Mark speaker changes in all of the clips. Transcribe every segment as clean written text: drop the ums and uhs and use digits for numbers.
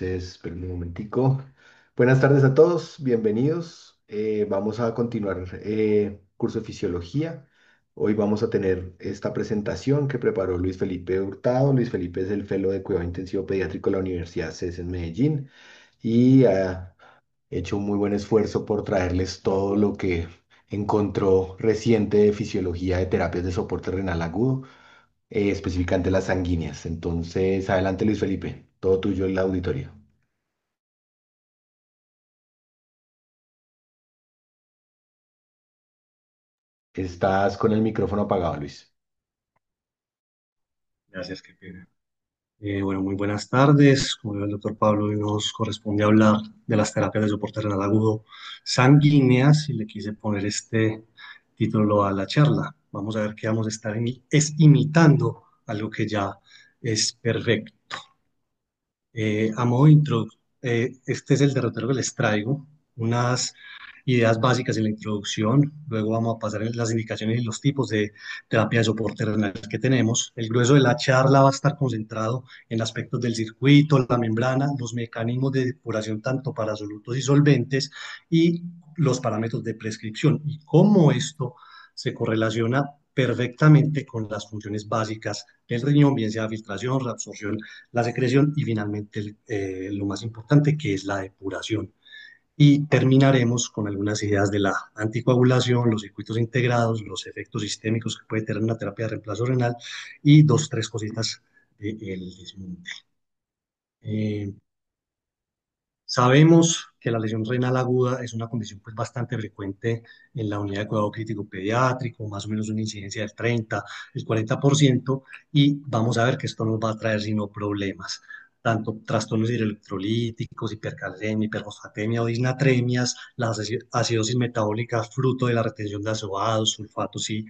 Speaker 1: Entonces, esperen un momentico. Buenas tardes a todos, bienvenidos. Vamos a continuar curso de fisiología. Hoy vamos a tener esta presentación que preparó Luis Felipe Hurtado. Luis Felipe es el fellow de cuidado intensivo pediátrico de la Universidad CES en Medellín y ha hecho un muy buen esfuerzo por traerles todo lo que encontró reciente de fisiología de terapias de soporte renal agudo, específicamente las sanguíneas. Entonces, adelante Luis Felipe, todo tuyo el auditorio. Estás con el micrófono apagado, Luis.
Speaker 2: Gracias, qué pena. Bueno, muy buenas tardes. Como dijo el doctor Pablo, hoy nos corresponde hablar de las terapias de soporte renal agudo sanguíneas y le quise poner este título a la charla. Vamos a ver que vamos a estar es imitando algo que ya es perfecto. A modo de este es el derrotero que les traigo, unas ideas básicas en la introducción, luego vamos a pasar en las indicaciones y los tipos de terapia de soporte renal que tenemos. El grueso de la charla va a estar concentrado en aspectos del circuito, la membrana, los mecanismos de depuración tanto para solutos y solventes y los parámetros de prescripción y cómo esto se correlaciona perfectamente con las funciones básicas del riñón, bien sea filtración, reabsorción, la secreción y finalmente lo más importante que es la depuración. Y terminaremos con algunas ideas de la anticoagulación, los circuitos integrados, los efectos sistémicos que puede tener una terapia de reemplazo renal y dos, tres cositas del desmonte. Eh, Sabemos que la lesión renal aguda es una condición pues, bastante frecuente en la unidad de cuidado crítico pediátrico, más o menos una incidencia del 30, el 40%, y vamos a ver que esto nos va a traer sino problemas, tanto trastornos hidroelectrolíticos, hipercalemia, hiperfosfatemia o disnatremias, las acidosis metabólicas fruto de la retención de azoados, sulfatos y,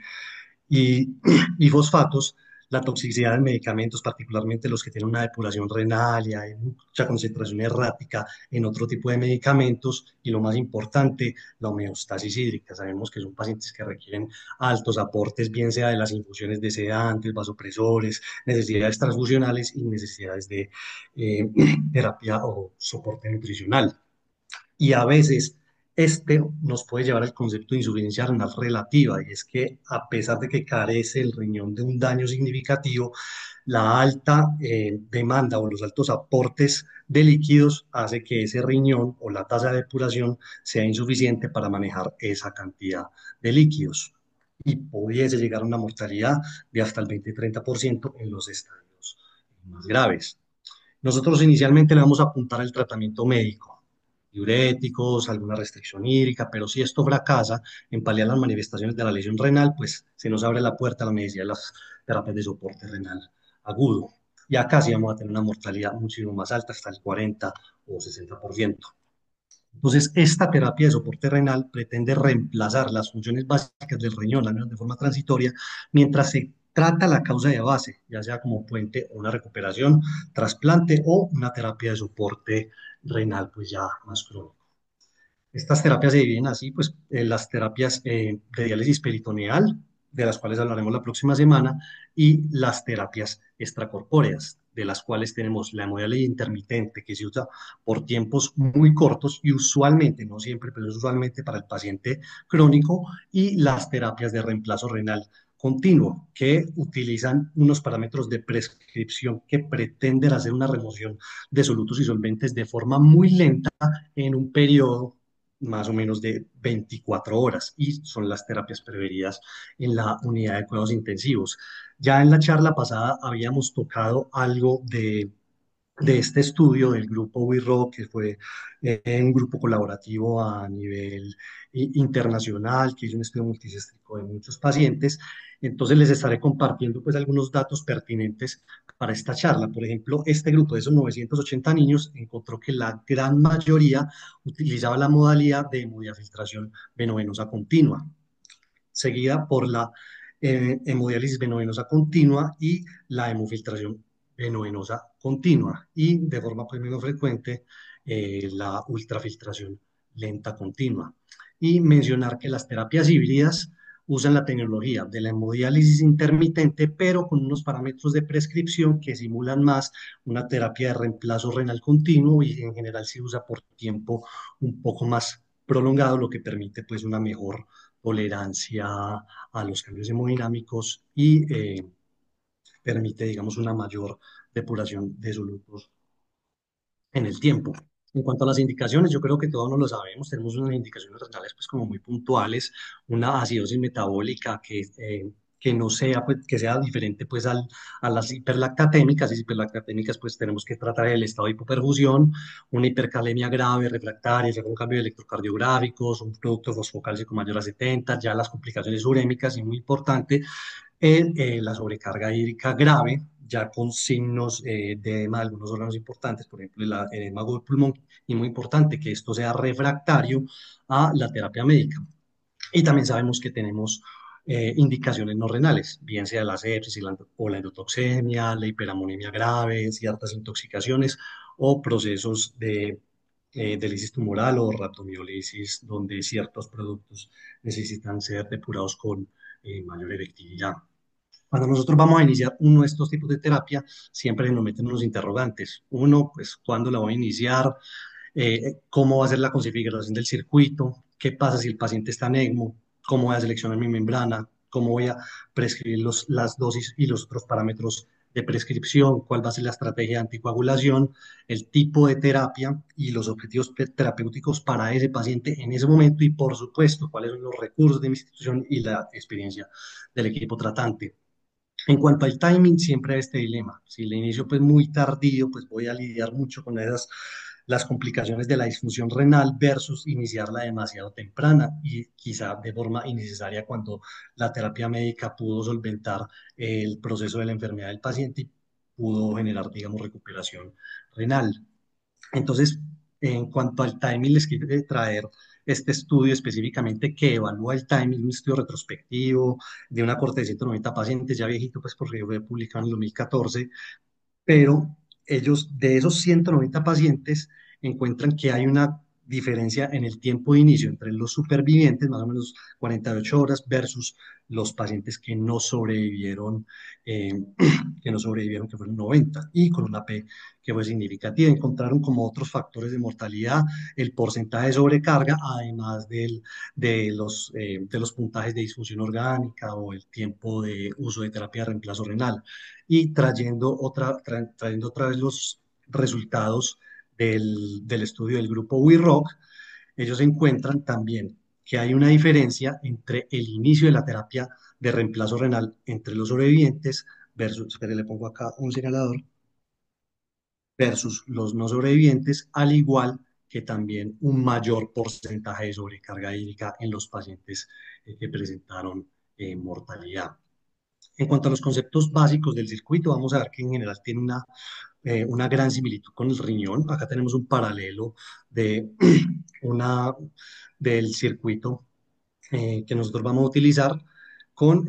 Speaker 2: y fosfatos, la toxicidad de medicamentos, particularmente los que tienen una depuración renal y hay mucha concentración errática en otro tipo de medicamentos, y lo más importante, la homeostasis hídrica. Sabemos que son pacientes que requieren altos aportes, bien sea de las infusiones de sedantes, vasopresores, necesidades transfusionales y necesidades de eh, terapia o soporte nutricional. Y a veces este nos puede llevar al concepto de insuficiencia renal relativa, y es que a pesar de que carece el riñón de un daño significativo, la alta demanda o los altos aportes de líquidos hace que ese riñón o la tasa de depuración sea insuficiente para manejar esa cantidad de líquidos y pudiese llegar a una mortalidad de hasta el 20-30% en los estadios más graves. Nosotros inicialmente le vamos a apuntar al tratamiento médico, diuréticos, alguna restricción hídrica, pero si esto fracasa en paliar las manifestaciones de la lesión renal, pues se nos abre la puerta a la necesidad de las terapias de soporte renal agudo. Y acá sí vamos a tener una mortalidad muchísimo más alta, hasta el 40 o 60%. Entonces, esta terapia de soporte renal pretende reemplazar las funciones básicas del riñón, al menos de forma transitoria, mientras se trata la causa de base, ya sea como puente o una recuperación, trasplante o una terapia de soporte renal, pues ya más crónico. Estas terapias se dividen así, pues, en las terapias de diálisis peritoneal, de las cuales hablaremos la próxima semana, y las terapias extracorpóreas, de las cuales tenemos la hemodiálisis intermitente, que se usa por tiempos muy cortos y usualmente, no siempre, pero es usualmente para el paciente crónico, y las terapias de reemplazo renal continuo, que utilizan unos parámetros de prescripción que pretenden hacer una remoción de solutos y solventes de forma muy lenta en un periodo más o menos de 24 horas, y son las terapias preferidas en la unidad de cuidados intensivos. Ya en la charla pasada habíamos tocado algo de este estudio del grupo WIRO, que fue un grupo colaborativo a nivel internacional, que hizo un estudio multicéntrico de muchos pacientes. Entonces les estaré compartiendo pues algunos datos pertinentes para esta charla. Por ejemplo, este grupo de esos 980 niños encontró que la gran mayoría utilizaba la modalidad de hemodiafiltración venovenosa continua, seguida por la hemodiálisis venovenosa continua y la hemofiltración venovenosa continua, y de forma pues menos frecuente la ultrafiltración lenta continua. Y mencionar que las terapias híbridas usan la tecnología de la hemodiálisis intermitente, pero con unos parámetros de prescripción que simulan más una terapia de reemplazo renal continuo y en general se usa por tiempo un poco más prolongado, lo que permite pues una mejor tolerancia a los cambios hemodinámicos y permite, digamos, una mayor depuración de solutos en el tiempo. En cuanto a las indicaciones, yo creo que todos no lo sabemos, tenemos unas indicaciones renales pues como muy puntuales, una acidosis metabólica que no sea, pues, que sea diferente pues a las hiperlactatémicas, y hiperlactatémicas pues tenemos que tratar el estado de hipoperfusión, una hipercalemia grave, refractaria, ya con cambio de electrocardiográficos, un producto fosfocálcico mayor a 70, ya las complicaciones urémicas y muy importante, la sobrecarga hídrica grave, ya con signos de edema de algunos órganos importantes, por ejemplo, el edema del pulmón, y muy importante que esto sea refractario a la terapia médica. Y también sabemos que tenemos indicaciones no renales, bien sea la sepsis o la endotoxemia, la hiperamonemia grave, ciertas intoxicaciones o procesos de lisis tumoral o rhabdomiolisis, donde ciertos productos necesitan ser depurados con mayor efectividad. Cuando nosotros vamos a iniciar uno de estos tipos de terapia, siempre nos meten unos interrogantes. Uno, pues, ¿cuándo la voy a iniciar? ¿Cómo va a ser la configuración del circuito? ¿Qué pasa si el paciente está en ECMO? ¿Cómo voy a seleccionar mi membrana? ¿Cómo voy a prescribir las dosis y los otros parámetros de prescripción? ¿Cuál va a ser la estrategia de anticoagulación? El tipo de terapia y los objetivos terapéuticos para ese paciente en ese momento y, por supuesto, cuáles son los recursos de mi institución y la experiencia del equipo tratante. En cuanto al timing, siempre hay este dilema. Si le inicio pues muy tardío, pues voy a lidiar mucho con las complicaciones de la disfunción renal versus iniciarla demasiado temprana y quizá de forma innecesaria cuando la terapia médica pudo solventar el proceso de la enfermedad del paciente y pudo generar, digamos, recuperación renal. Entonces, en cuanto al timing, les quiero traer este estudio específicamente que evalúa el timing, un estudio retrospectivo de una corte de 190 pacientes, ya viejito, pues porque fue publicado en el 2014, pero ellos de esos 190 pacientes encuentran que hay una diferencia en el tiempo de inicio entre los supervivientes, más o menos 48 horas, versus los pacientes eh, que no sobrevivieron, que fueron 90, y con una P que fue significativa. Encontraron como otros factores de mortalidad el porcentaje de sobrecarga, además de los puntajes de disfunción orgánica o el tiempo de uso de terapia de reemplazo renal y trayendo otra vez los resultados del estudio del grupo WeRock, ellos encuentran también que hay una diferencia entre el inicio de la terapia de reemplazo renal entre los sobrevivientes versus, espere, le pongo acá un señalador, versus los no sobrevivientes, al igual que también un mayor porcentaje de sobrecarga hídrica en los pacientes que presentaron mortalidad. En cuanto a los conceptos básicos del circuito, vamos a ver que en general tiene una gran similitud con el riñón. Acá tenemos un paralelo de una, del circuito que nosotros vamos a utilizar con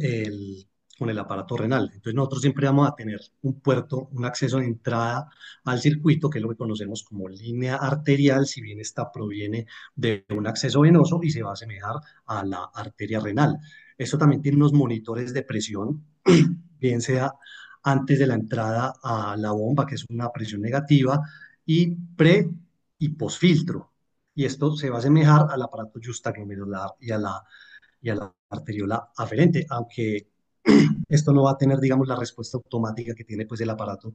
Speaker 2: con el aparato renal. Entonces nosotros siempre vamos a tener un puerto, un acceso de entrada al circuito, que es lo que conocemos como línea arterial, si bien esta proviene de un acceso venoso y se va a asemejar a la arteria renal. Esto también tiene unos monitores de presión, bien sea antes de la entrada a la bomba, que es una presión negativa, y pre y posfiltro. Y esto se va a asemejar al aparato justaglomerular y a la arteriola aferente, aunque esto no va a tener, digamos, la respuesta automática que tiene pues el aparato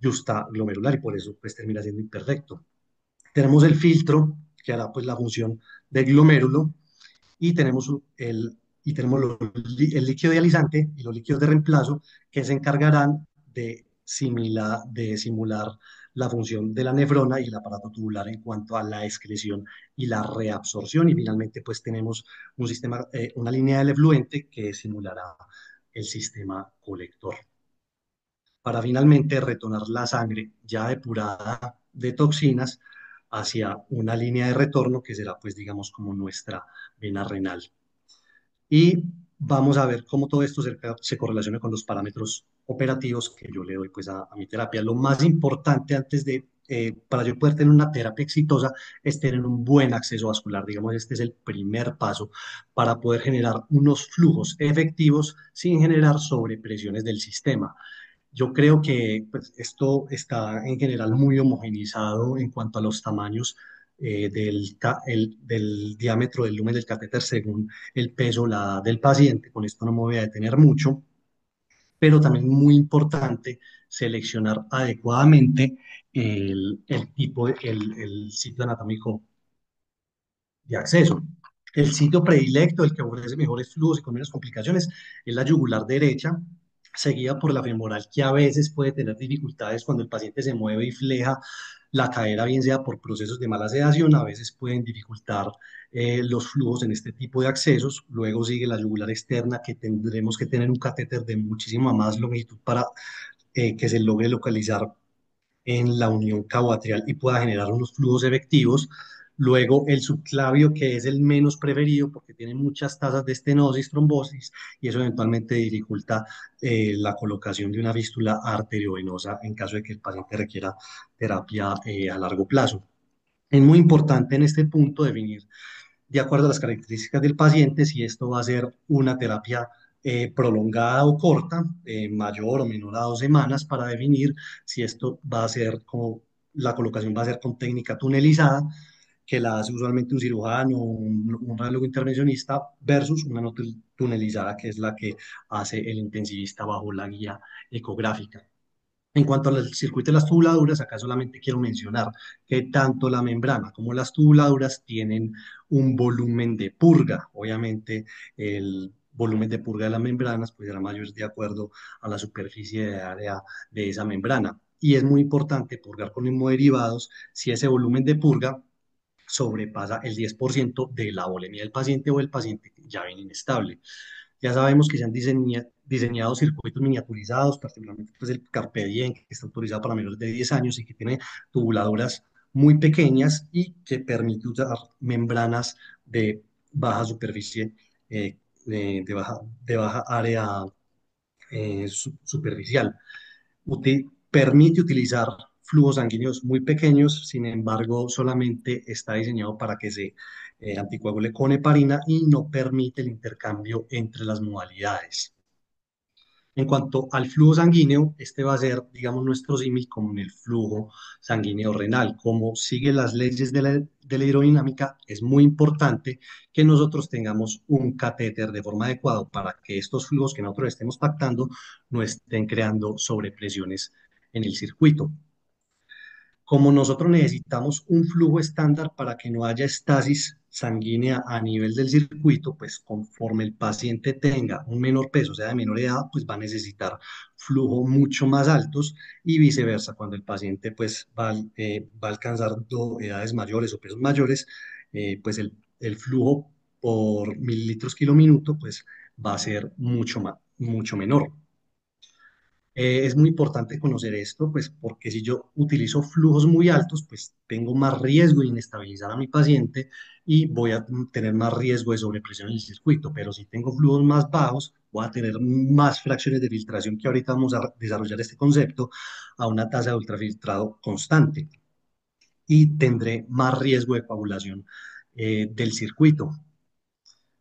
Speaker 2: justaglomerular y por eso pues termina siendo imperfecto. Tenemos el filtro que hará pues la función de glomérulo y tenemos el líquido dializante y los líquidos de reemplazo que se encargarán de simular la función de la nefrona y el aparato tubular en cuanto a la excreción y la reabsorción. Y finalmente, pues tenemos un sistema, una línea del efluente que simulará el sistema colector para finalmente retornar la sangre ya depurada de toxinas hacia una línea de retorno que será, pues, digamos, como nuestra vena renal. Y vamos a ver cómo todo esto se correlaciona con los parámetros operativos que yo le doy pues a mi terapia. Lo más importante antes de para yo poder tener una terapia exitosa, es tener un buen acceso vascular. Digamos, este es el primer paso para poder generar unos flujos efectivos sin generar sobrepresiones del sistema. Yo creo que pues, esto está en general muy homogeneizado en cuanto a los tamaños del diámetro del lumen del catéter según el peso del paciente. Con esto no me voy a detener mucho, pero también muy importante seleccionar adecuadamente el sitio anatómico de acceso. El sitio predilecto, el que ofrece mejores flujos y con menos complicaciones, es la yugular derecha, seguida por la femoral, que a veces puede tener dificultades cuando el paciente se mueve y fleja la cadera, bien sea por procesos de mala sedación, a veces pueden dificultar los flujos en este tipo de accesos. Luego sigue la yugular externa, que tendremos que tener un catéter de muchísima más longitud para que se logre localizar en la unión cabo-atrial y pueda generar unos flujos efectivos. Luego el subclavio, que es el menos preferido porque tiene muchas tasas de estenosis, trombosis, y eso eventualmente dificulta la colocación de una fístula arteriovenosa en caso de que el paciente requiera terapia a largo plazo. Es muy importante en este punto definir de acuerdo a las características del paciente, si esto va a ser una terapia prolongada o corta, mayor o menor a 2 semanas, para definir si esto va a ser como la colocación va a ser con técnica tunelizada, que la hace usualmente un cirujano o un radiólogo intervencionista, versus una no tunelizada, que es la que hace el intensivista bajo la guía ecográfica. En cuanto al circuito de las tubuladuras, acá solamente quiero mencionar que tanto la membrana como las tubuladuras tienen un volumen de purga. Obviamente, el volumen de purga de las membranas pues será mayor de acuerdo a la superficie de área de esa membrana. Y es muy importante purgar con hemoderivados si ese volumen de purga sobrepasa el 10% de la volemia del paciente o el paciente ya viene inestable. Ya sabemos que se han diseñado circuitos miniaturizados, particularmente pues el Carpe Diem, que está autorizado para menores de 10 años y que tiene tubuladoras muy pequeñas y que permite usar membranas de baja superficie, de baja área superficial. Permite utilizar flujos sanguíneos muy pequeños, sin embargo, solamente está diseñado para que se anticoagule con heparina y no permite el intercambio entre las modalidades. En cuanto al flujo sanguíneo, este va a ser, digamos, nuestro símil con el flujo sanguíneo renal. Como sigue las leyes de la hidrodinámica, es muy importante que nosotros tengamos un catéter de forma adecuada para que estos flujos que nosotros estemos pactando no estén creando sobrepresiones en el circuito. Como nosotros necesitamos un flujo estándar para que no haya estasis sanguínea a nivel del circuito, pues conforme el paciente tenga un menor peso, o sea, de menor edad, pues va a necesitar flujo mucho más altos y viceversa. Cuando el paciente pues va a alcanzar edades mayores o pesos mayores, pues el flujo por mililitros kilominuto pues va a ser mucho menor. Es muy importante conocer esto, pues porque si yo utilizo flujos muy altos, pues tengo más riesgo de inestabilizar a mi paciente y voy a tener más riesgo de sobrepresión en el circuito. Pero si tengo flujos más bajos, voy a tener más fracciones de filtración, que ahorita vamos a desarrollar este concepto, a una tasa de ultrafiltrado constante y tendré más riesgo de coagulación del circuito.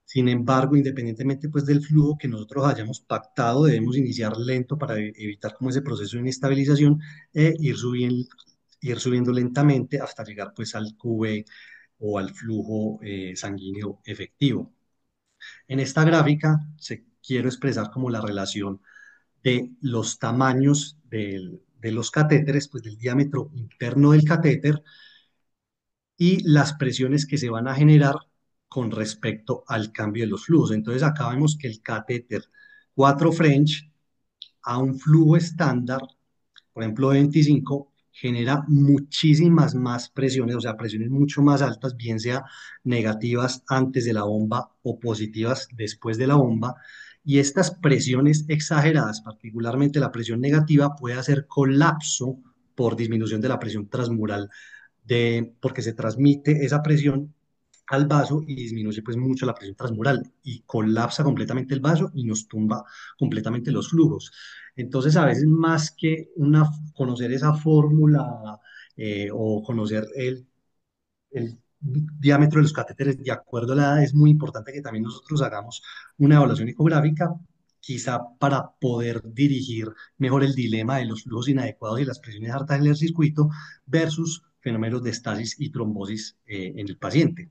Speaker 2: Sin embargo, independientemente pues del flujo que nosotros hayamos pactado, debemos iniciar lento para evitar como ese proceso de inestabilización e ir subiendo lentamente hasta llegar pues al QV o al flujo sanguíneo efectivo. En esta gráfica quiero expresar como la relación de los tamaños de los catéteres, pues del diámetro interno del catéter y las presiones que se van a generar con respecto al cambio de los flujos. Entonces acá vemos que el catéter 4 French a un flujo estándar, por ejemplo 25, genera muchísimas más presiones, o sea, presiones mucho más altas, bien sea negativas antes de la bomba o positivas después de la bomba. Y estas presiones exageradas, particularmente la presión negativa, puede hacer colapso por disminución de la presión transmural porque se transmite esa presión al vaso y disminuye pues mucho la presión transmural y colapsa completamente el vaso y nos tumba completamente los flujos. Entonces, a veces más que conocer esa fórmula o conocer el diámetro de los catéteres de acuerdo a la edad, es muy importante que también nosotros hagamos una evaluación ecográfica, quizá para poder dirigir mejor el dilema de los flujos inadecuados y las presiones altas en el circuito versus fenómenos de estasis y trombosis en el paciente.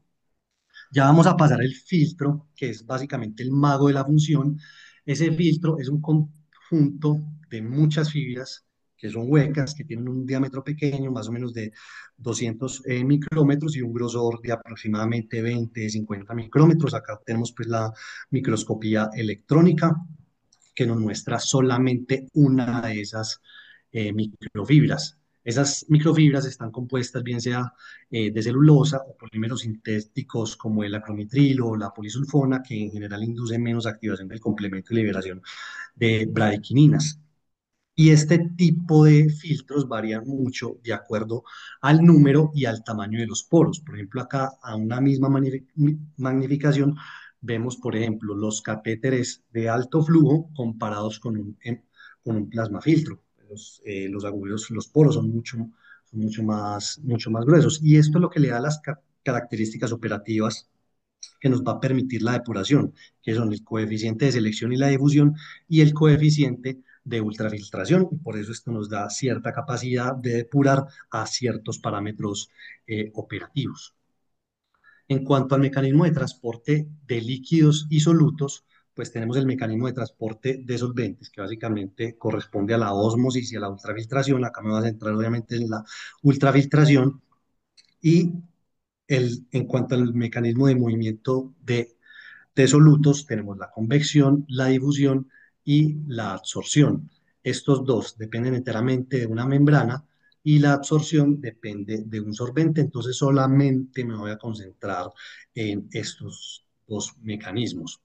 Speaker 2: Ya vamos a pasar el filtro, que es básicamente el mago de la función. Ese filtro es un conjunto de muchas fibras que son huecas, que tienen un diámetro pequeño, más o menos de 200 micrómetros y un grosor de aproximadamente 20, 50 micrómetros. Acá tenemos pues la microscopía electrónica que nos muestra solamente una de esas microfibras. Esas microfibras están compuestas bien sea de celulosa o polímeros sintéticos como el acromitrilo o la polisulfona, que en general inducen menos activación del complemento y liberación de bradykininas. Y este tipo de filtros varían mucho de acuerdo al número y al tamaño de los poros. Por ejemplo, acá a una misma magnificación vemos, por ejemplo, los catéteres de alto flujo comparados con un plasmafiltro. Los agujeros, los poros mucho más gruesos. Y esto es lo que le da las características operativas que nos va a permitir la depuración, que son el coeficiente de selección y la difusión y el coeficiente de ultrafiltración. Y por eso esto nos da cierta capacidad de depurar a ciertos parámetros operativos. En cuanto al mecanismo de transporte de líquidos y solutos, pues tenemos el mecanismo de transporte de solventes, que básicamente corresponde a la ósmosis y a la ultrafiltración. Acá me voy a centrar obviamente en la ultrafiltración. Y en cuanto al mecanismo de movimiento de solutos, tenemos la convección, la difusión y la absorción. Estos dos dependen enteramente de una membrana y la absorción depende de un sorbente, entonces solamente me voy a concentrar en estos dos mecanismos.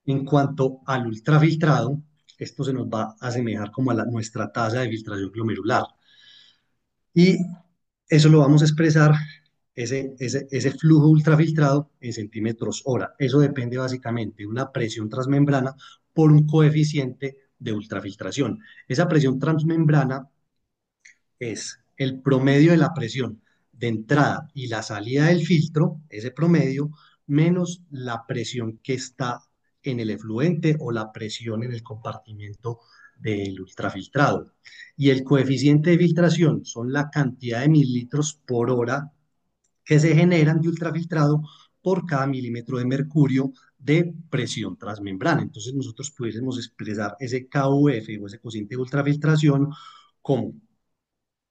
Speaker 2: En cuanto al ultrafiltrado, esto se nos va a asemejar como a nuestra tasa de filtración glomerular. Y eso lo vamos a expresar, ese flujo ultrafiltrado en centímetros hora. Eso depende básicamente de una presión transmembrana por un coeficiente de ultrafiltración. Esa presión transmembrana es el promedio de la presión de entrada y la salida del filtro, ese promedio, menos la presión que está en el efluente o la presión en el compartimiento del ultrafiltrado. Y el coeficiente de filtración son la cantidad de mililitros por hora que se generan de ultrafiltrado por cada milímetro de mercurio de presión transmembrana. Entonces nosotros pudiésemos expresar ese KUF o ese cociente de ultrafiltración como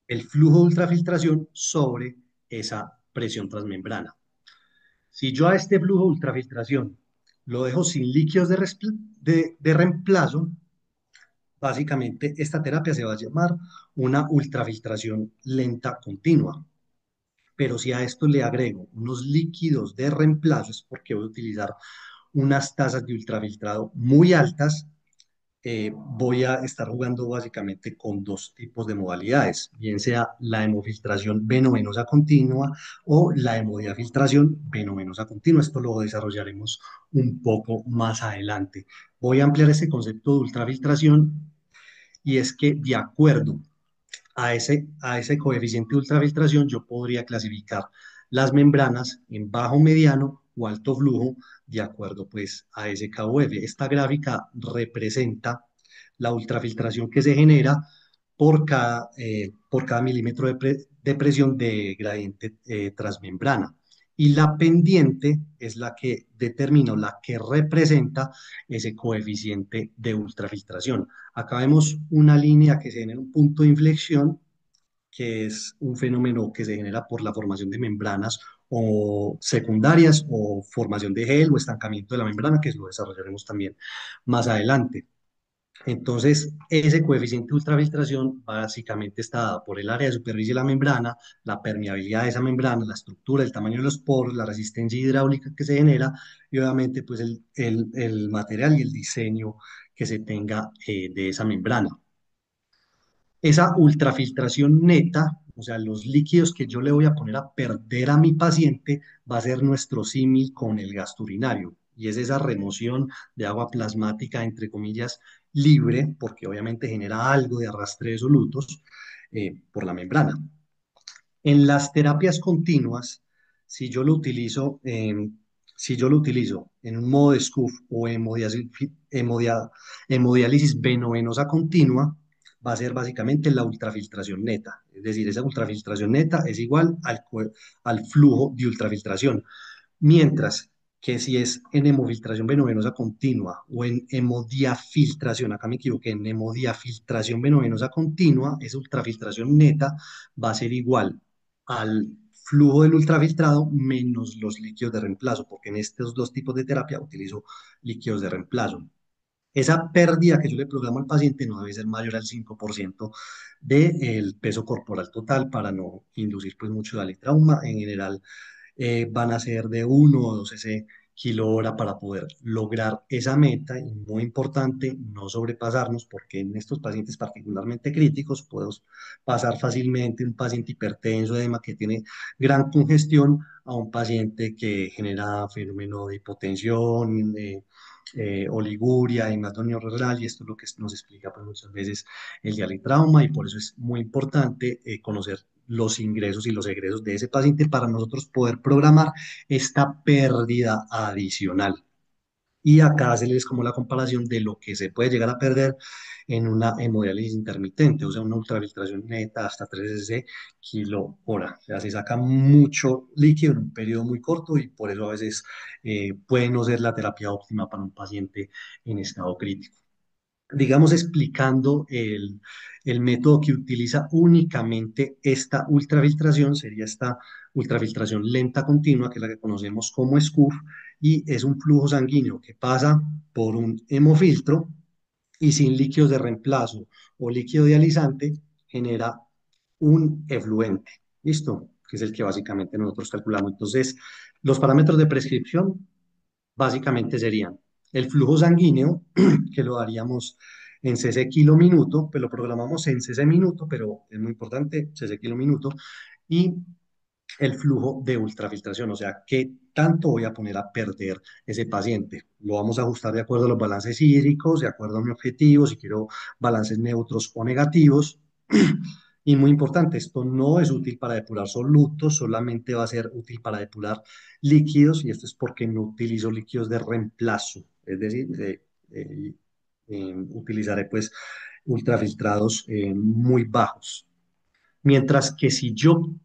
Speaker 2: el flujo de ultrafiltración sobre esa presión transmembrana. Si yo a este flujo de ultrafiltración lo dejo sin líquidos de reemplazo, básicamente esta terapia se va a llamar una ultrafiltración lenta continua. Pero si a esto le agrego unos líquidos de reemplazo, es porque voy a utilizar unas tasas de ultrafiltrado muy altas. Voy a estar jugando básicamente con dos tipos de modalidades, bien sea la hemofiltración venovenosa continua o la hemodiafiltración venovenosa continua. Esto lo desarrollaremos un poco más adelante. Voy a ampliar este concepto de ultrafiltración y es que de acuerdo a ese coeficiente de ultrafiltración, yo podría clasificar las membranas en bajo, mediano o alto flujo de acuerdo pues a ese KUF. Esta gráfica representa la ultrafiltración que se genera por cada milímetro de presión de gradiente transmembrana. Y la pendiente es la que determina o la que representa ese coeficiente de ultrafiltración. Acá vemos una línea que se genera un punto de inflexión, que es un fenómeno que se genera por la formación de membranas o secundarias o formación de gel o estancamiento de la membrana, que lo desarrollaremos también más adelante. Entonces, ese coeficiente de ultrafiltración básicamente está dado por el área de superficie de la membrana, la permeabilidad de esa membrana, la estructura, el tamaño de los poros, la resistencia hidráulica que se genera y obviamente pues el material y el diseño que se tenga de esa membrana. Esa ultrafiltración neta, o sea, los líquidos que yo le voy a poner a perder a mi paciente, va a ser nuestro símil con el gasto urinario. Y es esa remoción de agua plasmática, entre comillas, libre, porque obviamente genera algo de arrastre de solutos por la membrana. En las terapias continuas, si yo lo utilizo si yo lo utilizo en un modo de SCUF o hemodiálisis veno-venosa continua, va a ser básicamente la ultrafiltración neta. Es decir, esa ultrafiltración neta es igual al flujo de ultrafiltración. Mientras que si es en hemofiltración venovenosa continua o en hemodiafiltración, acá me equivoqué, en hemodiafiltración venovenosa continua, esa ultrafiltración neta va a ser igual al flujo del ultrafiltrado menos los líquidos de reemplazo, porque en estos dos tipos de terapia utilizo líquidos de reemplazo. Esa pérdida que yo le programo al paciente no debe ser mayor al 5% del peso corporal total para no inducir pues mucho el trauma. En general, van a ser de 1 o 2 kilo hora para poder lograr esa meta y muy importante no sobrepasarnos porque en estos pacientes particularmente críticos podemos pasar fácilmente un paciente hipertenso, edema que tiene gran congestión a un paciente que genera fenómeno de hipotensión, oliguria, hematonía renal y esto es lo que nos explica pues, muchas veces el dialitrauma y por eso es muy importante conocer los ingresos y los egresos de ese paciente para nosotros poder programar esta pérdida adicional. Y acá hacerles como la comparación de lo que se puede llegar a perder en una hemodiálisis intermitente, o sea, una ultrafiltración neta hasta 3 kilo hora. O sea, se saca mucho líquido en un periodo muy corto y por eso a veces puede no ser la terapia óptima para un paciente en estado crítico. Digamos, explicando el método que utiliza únicamente esta ultrafiltración, sería esta ultrafiltración lenta continua, que es la que conocemos como SCUF, y es un flujo sanguíneo que pasa por un hemofiltro y sin líquidos de reemplazo o líquido dializante genera un efluente. ¿Listo? Que es el que básicamente nosotros calculamos. Entonces, los parámetros de prescripción básicamente serían el flujo sanguíneo, que lo haríamos en cc kilo minuto, pues lo programamos en cc minuto, pero es muy importante, cc kilo minuto, y el flujo de ultrafiltración, o sea, qué tanto voy a poner a perder ese paciente. Lo vamos a ajustar de acuerdo a los balances hídricos, de acuerdo a mi objetivo, si quiero balances neutros o negativos. Y muy importante, esto no es útil para depurar solutos, solamente va a ser útil para depurar líquidos y esto es porque no utilizo líquidos de reemplazo, es decir, utilizaré pues ultrafiltrados muy bajos. Mientras que si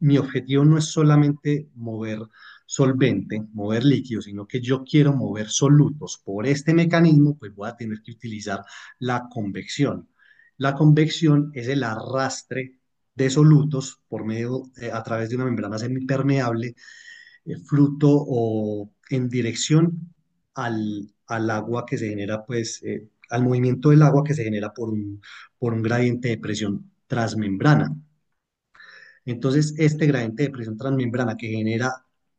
Speaker 2: mi objetivo no es solamente mover solvente, mover líquido, sino que yo quiero mover solutos por este mecanismo, pues voy a tener que utilizar la convección. La convección es el arrastre de solutos por medio, a través de una membrana semipermeable, fruto o en dirección al agua que se genera, pues, al movimiento del agua que se genera por un gradiente de presión transmembrana. Entonces, este gradiente de presión transmembrana que genera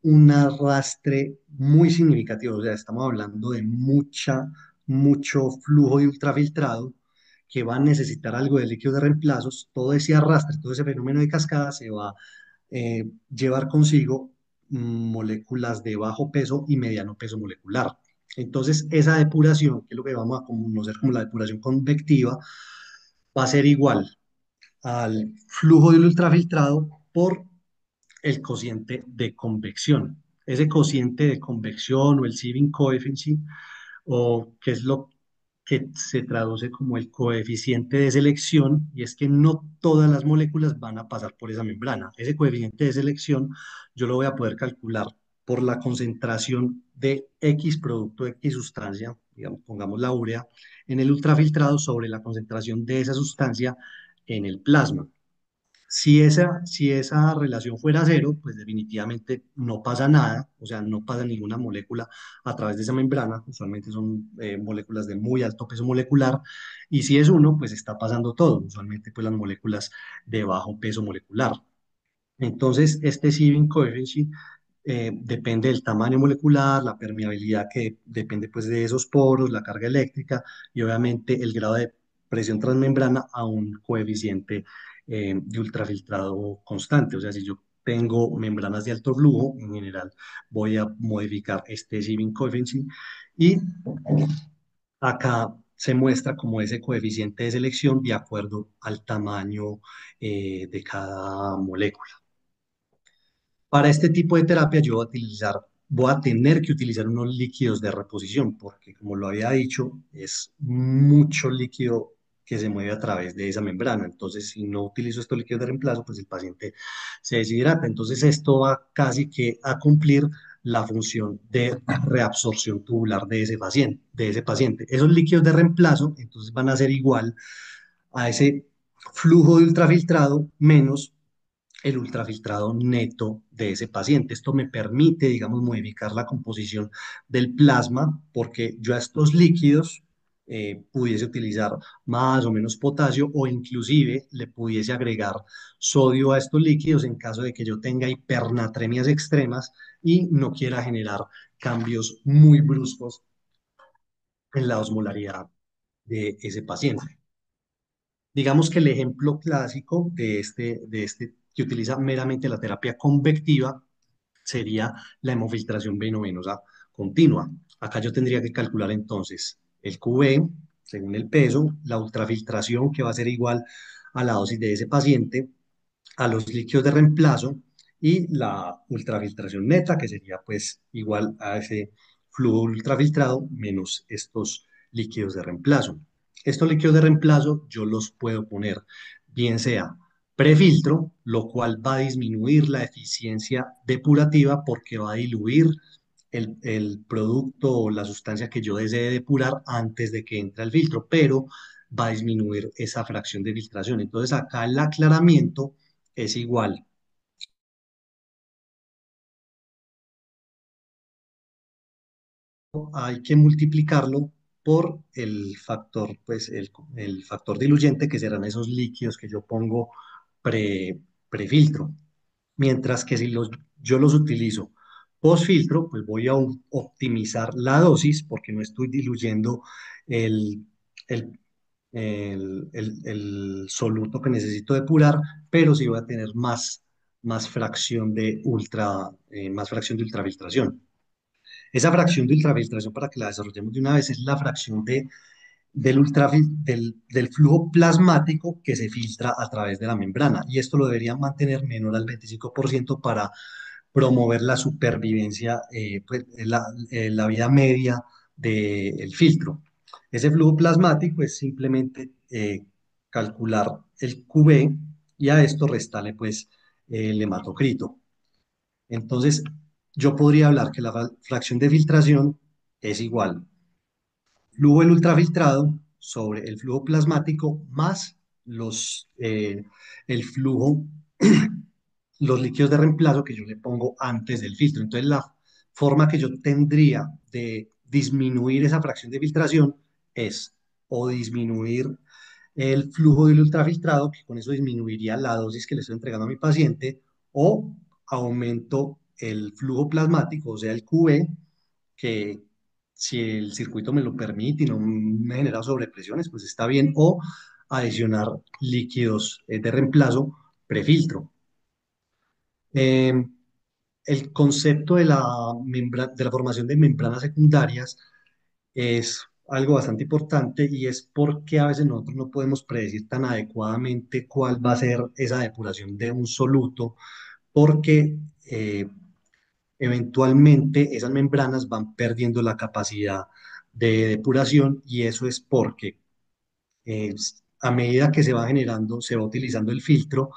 Speaker 2: un arrastre muy significativo, o sea, estamos hablando de mucho flujo de ultrafiltrado que va a necesitar algo de líquido de reemplazos, todo ese arrastre, todo ese fenómeno de cascada se va a llevar consigo moléculas de bajo peso y mediano peso molecular. Entonces, esa depuración, que es lo que vamos a conocer como la depuración convectiva, va a ser igual al flujo del ultrafiltrado por el cociente de convección. Ese cociente de convección o el sieving coefficient, o que es lo que se traduce como el coeficiente de selección, y es que no todas las moléculas van a pasar por esa membrana. Ese coeficiente de selección yo lo voy a poder calcular por la concentración de X producto, X sustancia, digamos, pongamos la urea, en el ultrafiltrado sobre la concentración de esa sustancia en el plasma. Si esa relación fuera cero, pues definitivamente no pasa nada, o sea, no pasa ninguna molécula a través de esa membrana, usualmente son moléculas de muy alto peso molecular, y si es uno, pues está pasando todo, usualmente pues las moléculas de bajo peso molecular. Entonces, este sieving coefficient depende del tamaño molecular, la permeabilidad que depende pues de esos poros, la carga eléctrica y obviamente el grado de presión transmembrana a un coeficiente de ultrafiltrado constante. O sea, si yo tengo membranas de alto flujo, en general voy a modificar este sieving coefficient y acá se muestra como ese coeficiente de selección de acuerdo al tamaño de cada molécula. Para este tipo de terapia yo voy a tener que utilizar unos líquidos de reposición, porque como lo había dicho, es mucho líquido que se mueve a través de esa membrana. Entonces, si no utilizo estos líquidos de reemplazo, pues el paciente se deshidrata. Entonces, esto va casi que a cumplir la función de reabsorción tubular de ese paciente. Esos líquidos de reemplazo, entonces, van a ser igual a ese flujo de ultrafiltrado menos el ultrafiltrado neto de ese paciente. Esto me permite, digamos, modificar la composición del plasma porque yo a estos líquidos pudiese utilizar más o menos potasio o inclusive le pudiese agregar sodio a estos líquidos en caso de que yo tenga hipernatremias extremas y no quiera generar cambios muy bruscos en la osmolaridad de ese paciente. Digamos que el ejemplo clásico de este que utiliza meramente la terapia convectiva sería la hemofiltración venovenosa continua. Acá yo tendría que calcular entonces el QV según el peso, la ultrafiltración que va a ser igual a la dosis de ese paciente, a los líquidos de reemplazo y la ultrafiltración neta, que sería pues igual a ese flujo ultrafiltrado menos estos líquidos de reemplazo. Estos líquidos de reemplazo yo los puedo poner bien sea prefiltro, lo cual va a disminuir la eficiencia depurativa porque va a diluir el producto o la sustancia que yo desee depurar antes de que entre al filtro, pero va a disminuir esa fracción de filtración. Entonces acá el aclaramiento es igual. Hay que multiplicarlo por el factor, pues el factor diluyente que serán esos líquidos que yo pongo prefiltro. Mientras que si yo los utilizo post filtro, pues voy a optimizar la dosis porque no estoy diluyendo el, el, el soluto que necesito depurar, pero sí voy a tener más fracción de más fracción de ultrafiltración. Esa fracción de ultrafiltración, para que la desarrollemos de una vez, es la fracción del flujo plasmático que se filtra a través de la membrana. Y esto lo deberían mantener menor al 25% para promover la supervivencia, pues, la vida media del filtro. Ese flujo plasmático es simplemente calcular el QV y a esto restarle pues el hematocrito. Entonces, yo podría hablar que la fracción de filtración es igual flujo del ultrafiltrado sobre el flujo plasmático más el flujo, los líquidos de reemplazo que yo le pongo antes del filtro. Entonces, la forma que yo tendría de disminuir esa fracción de filtración es o disminuir el flujo del ultrafiltrado, que con eso disminuiría la dosis que le estoy entregando a mi paciente, o aumento el flujo plasmático, o sea, el QV, que si el circuito me lo permite y no me genera sobrepresiones, pues está bien, o adicionar líquidos de reemplazo prefiltro. Eh, el concepto de de la formación de membranas secundarias es algo bastante importante y es porque a veces nosotros no podemos predecir tan adecuadamente cuál va a ser esa depuración de un soluto, porque eventualmente esas membranas van perdiendo la capacidad de depuración y eso es porque a medida que se va generando, se va utilizando el filtro,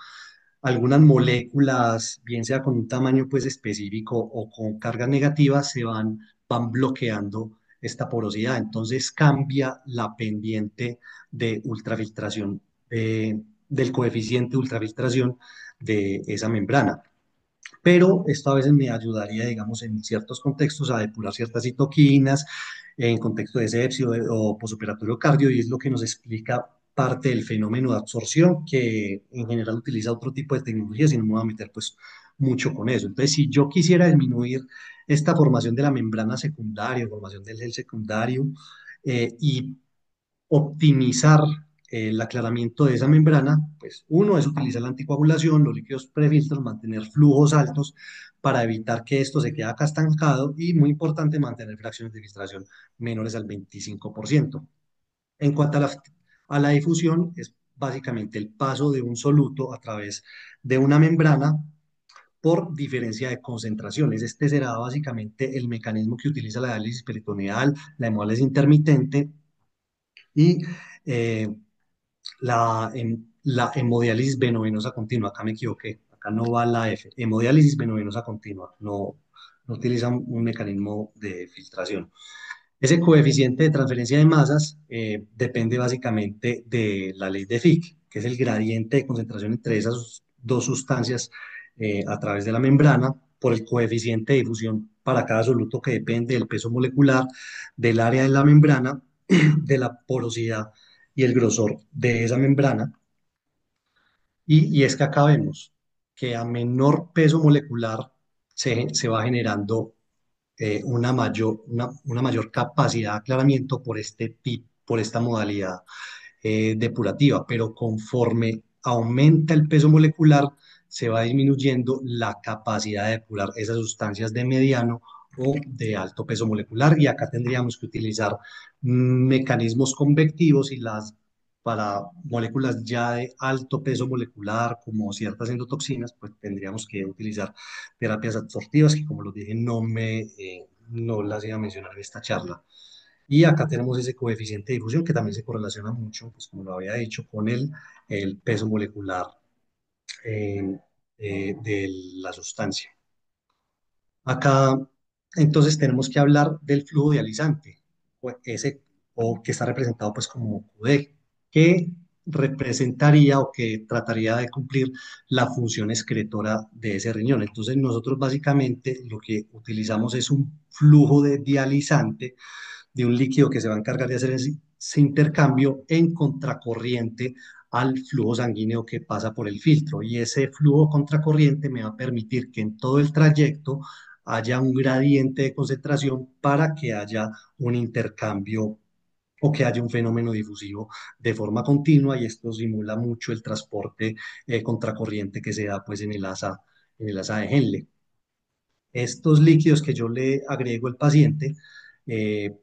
Speaker 2: algunas moléculas, bien sea con un tamaño pues específico o con cargas negativas, van bloqueando esta porosidad. Entonces cambia la pendiente de ultrafiltración, del coeficiente de ultrafiltración de esa membrana. Pero esto a veces me ayudaría, digamos, en ciertos contextos a depurar ciertas citoquinas, en contexto de sepsia o posoperatorio cardio, y es lo que nos explica parte del fenómeno de absorción, que en general utiliza otro tipo de tecnologías y no me voy a meter pues mucho con eso. Entonces, si yo quisiera disminuir esta formación de la membrana secundaria, formación del gel secundario, y optimizar el aclaramiento de esa membrana, pues uno es utilizar la anticoagulación, los líquidos prefiltros, mantener flujos altos para evitar que esto se quede acá estancado y muy importante mantener fracciones de filtración menores al 25%. En cuanto a a la difusión, es básicamente el paso de un soluto a través de una membrana por diferencia de concentraciones. Este será básicamente el mecanismo que utiliza la diálisis peritoneal, la hemólisis intermitente y eh, la hemodiálisis venovenosa continua. Acá me equivoqué, acá no va la F. Hemodiálisis venovenosa continua, no utiliza un mecanismo de filtración. Ese coeficiente de transferencia de masas depende básicamente de la ley de Fick, que es el gradiente de concentración entre esas dos sustancias a través de la membrana, por el coeficiente de difusión para cada soluto que depende del peso molecular, del área de la membrana, de la porosidad y el grosor de esa membrana. Y es que acá vemos que a menor peso molecular se va generando una mayor capacidad de aclaramiento por por esta modalidad depurativa, pero conforme aumenta el peso molecular, se va disminuyendo la capacidad de depurar esas sustancias de mediano o de alto peso molecular. Y acá tendríamos que utilizar mecanismos convectivos y para moléculas ya de alto peso molecular, como ciertas endotoxinas, pues tendríamos que utilizar terapias absortivas, que como lo dije, no las iba a mencionar en esta charla. Y acá tenemos ese coeficiente de difusión que también se correlaciona mucho, pues como lo había dicho, con el peso molecular eh, de la sustancia. Acá, entonces, tenemos que hablar del flujo dializante, o que está representado pues como QD, que representaría o que trataría de cumplir la función excretora de ese riñón. Entonces, nosotros básicamente lo que utilizamos es un flujo de dializante de un líquido que se va a encargar de hacer ese intercambio en contracorriente al flujo sanguíneo que pasa por el filtro. Y ese flujo contracorriente me va a permitir que en todo el trayecto haya un gradiente de concentración para que haya un intercambio o que haya un fenómeno difusivo de forma continua, y esto simula mucho el transporte contracorriente que se da pues en el asa de Henle. Estos líquidos que yo le agrego al paciente, eh,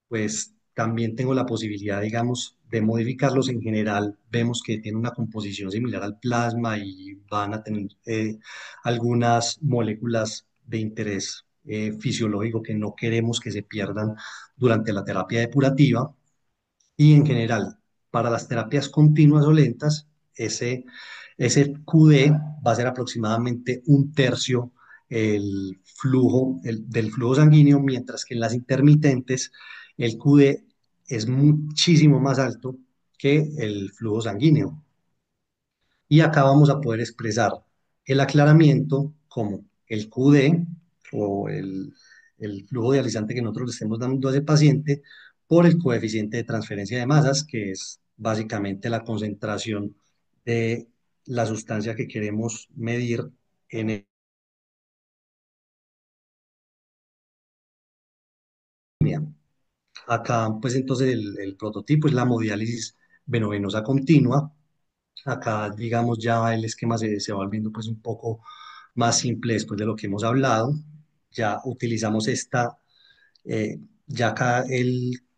Speaker 2: pues también tengo la posibilidad, digamos, de modificarlos. En general, vemos que tienen una composición similar al plasma y van a tener algunas moléculas de interés fisiológico que no queremos que se pierdan durante la terapia depurativa. Y en general, para las terapias continuas o lentas, ese QD va a ser aproximadamente un tercio del flujo sanguíneo, mientras que en las intermitentes el QD es muchísimo más alto que el flujo sanguíneo. Y acá vamos a poder expresar el aclaramiento como el QD o el flujo dializante que nosotros le estemos dando a ese paciente por el coeficiente de transferencia de masas, que es básicamente la concentración de la sustancia que queremos medir en el. Acá, pues entonces el prototipo es la hemodiálisis venovenosa continua. Acá, digamos, ya el esquema se va volviendo pues un poco más simple después de lo que hemos hablado. Ya utilizamos ya acá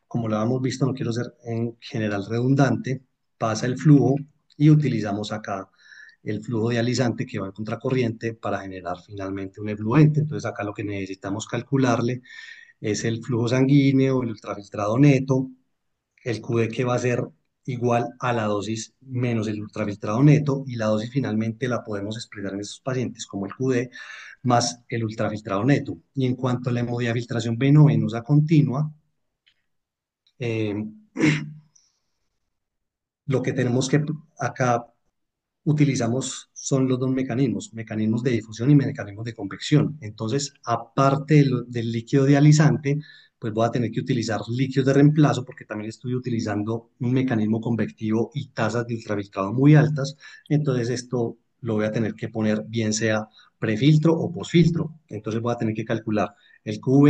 Speaker 2: como lo hemos visto, no quiero ser en general redundante, pasa el flujo y utilizamos acá el flujo dializante que va en contracorriente para generar finalmente un efluente. Entonces acá lo que necesitamos calcularle es el flujo sanguíneo, el ultrafiltrado neto, el QD que va a ser igual a la dosis menos el ultrafiltrado neto, y la dosis finalmente la podemos expresar en estos pacientes como el QD más el ultrafiltrado neto. Y en cuanto a la hemodiafiltración veno-venosa continua, eh, lo que tenemos que acá utilizamos son los dos mecanismos, mecanismos de difusión y mecanismos de convección. Entonces, aparte del líquido dializante, pues voy a tener que utilizar líquidos de reemplazo, porque también estoy utilizando un mecanismo convectivo y tasas de ultrafiltrado muy altas. Entonces, esto lo voy a tener que poner bien sea prefiltro o posfiltro. Entonces, voy a tener que calcular el QV,